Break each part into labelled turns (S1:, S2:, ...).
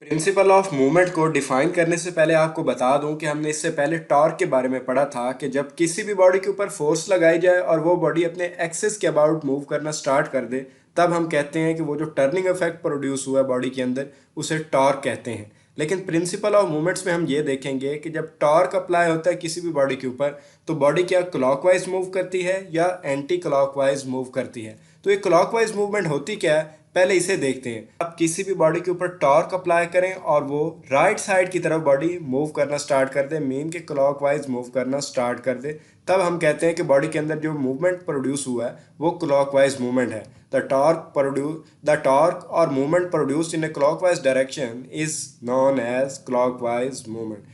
S1: Principle of movement को define करने से पहले आपको बता दूं कि हमने इससे पहले टॉर्क के बारे में पढ़ा था कि जब किसी भी बॉडी के ऊपर फोर्स लगाई जाए और वो बॉडी अपने एक्सिस के अबाउट मूव करना स्टार्ट कर दे, तब हम कहते हैं कि वो जो टर्निंग इफेक्ट प्रोड्यूस हुआ है बॉडी के अंदर, उसे टॉर्क कहते हैं। लेकिन प्रिंसिपल ऑफ मूवमेंट्स में हम ये देखेंगे कि जब टॉर्क अप्लाई होता है किसी भी बॉडी के ऊपर, तो बॉडी क्या क्लॉकवाइज मूव करती है या एंटी क्लॉकवाइज मूव करती है। तो ये क्लॉकवाइज मूवमेंट होती क्या है, पहले इसे देखते हैं। आप किसी भी बॉडी के ऊपर टॉर्क अप्लाई करें और वो राइट साइड की तरफ बॉडी मूव करना स्टार्ट कर दे, मीन के क्लॉकवाइज मूव करना स्टार्ट कर दे, तब हम कहते हैं कि बॉडी के अंदर जो मूवमेंट प्रोड्यूस हुआ है वो क्लॉकवाइज मूवमेंट है। द टॉर्क और movement produced in a clockwise direction is known as clockwise movement.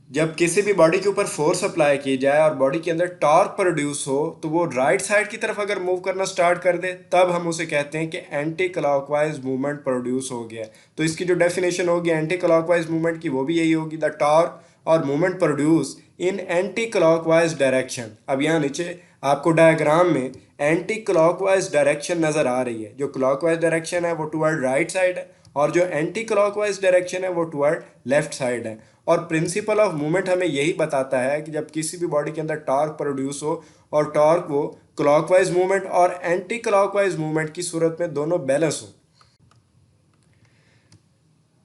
S1: जब किसी भी बॉडी के ऊपर फोर्स अप्लाई की जाए और बॉडी के अंदर टॉर्क प्रोड्यूस हो, तो वो राइट साइड की तरफ अगर मूव करना स्टार्ट कर दे, तब हम उसे कहते हैं कि एंटी क्लॉकवाइज मूवमेंट प्रोड्यूस हो गया। तो इसकी जो डेफिनेशन होगी एंटी क्लॉकवाइज मूवमेंट की, वो भी यही होगी, द टॉर्क और movement produce in anti clockwise direction. अब यहाँ नीचे आपको डायग्राम में एंटी क्लॉकवाइज डायरेक्शन नज़र आ रही है। जो क्लॉकवाइज डायरेक्शन है वो टुवर्ड राइट साइड है और जो एंटी क्लॉकवाइज डायरेक्शन है वो टुवर्ड लेफ्ट साइड है। और प्रिंसिपल ऑफ मूवमेंट हमें यही बताता है कि जब किसी भी बॉडी के अंदर टॉर्क प्रोड्यूस हो और टॉर्क वो क्लॉकवाइज मूवमेंट और एंटी क्लॉकवाइज मूवमेंट की सूरत में दोनों बैलेंस हो।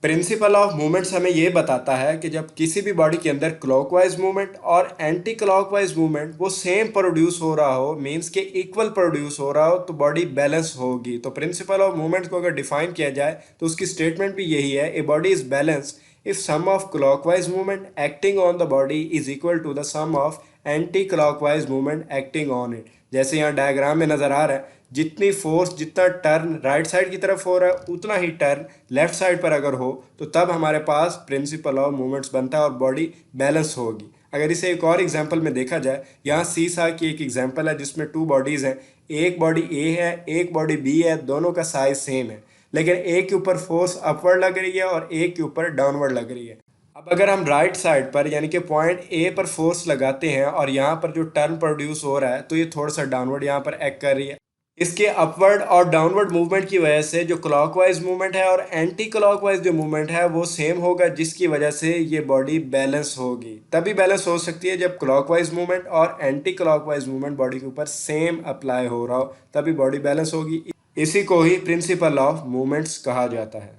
S1: प्रिंसिपल ऑफ मूवमेंट्स हमें यह बताता है कि जब किसी भी बॉडी के अंदर क्लॉकवाइज मूवमेंट और एंटी क्लॉकवाइज मूवमेंट वो सेम प्रोड्यूस हो रहा हो, मींस के इक्वल प्रोड्यूस हो रहा हो, तो बॉडी बैलेंस होगी। तो प्रिंसिपल ऑफ मूवमेंट्स को अगर डिफाइन किया जाए तो उसकी स्टेटमेंट भी यही है, a body is balance if sum of clockwise movement acting on the body is equal to the sum of anti-clockwise movement acting on it। जैसे यहाँ डायग्राम में नज़र आ रहा है, जितनी फोर्स, जितना टर्न राइट साइड की तरफ हो रहा है, उतना ही टर्न लेफ्ट साइड पर अगर हो, तो तब हमारे पास प्रिंसिपल ऑफ मूवमेंट्स बनता है और बॉडी बैलेंस होगी। अगर इसे एक और एग्जांपल में देखा जाए, यहाँ सीसा की एक एग्जांपल है जिसमें टू बॉडीज़ हैं, एक बॉडी ए है, एक बॉडी बी है, दोनों का साइज सेम है, लेकिन एक के ऊपर फोर्स अपवर्ड लग रही है और एक के ऊपर डाउनवर्ड लग रही है। अब अगर हम राइट साइड पर यानी कि पॉइंट ए पर फोर्स लगाते हैं और यहाँ पर जो टर्न प्रोड्यूस हो रहा है, तो ये थोड़ा सा डाउनवर्ड यहाँ पर एक्ट कर रही है। इसके अपवर्ड और डाउनवर्ड मूवमेंट की वजह से जो क्लॉकवाइज मूवमेंट है और एंटी क्लॉकवाइज जो मूवमेंट है वो सेम होगा, जिसकी वजह से ये बॉडी बैलेंस होगी। तभी बैलेंस हो सकती है जब क्लॉकवाइज मूवमेंट और एंटी क्लॉकवाइज मूवमेंट बॉडी के ऊपर सेम अप्लाई हो रहा हो, तभी बॉडी बैलेंस होगी। इसी को ही प्रिंसिपल ऑफ मूवमेंट्स कहा जाता है।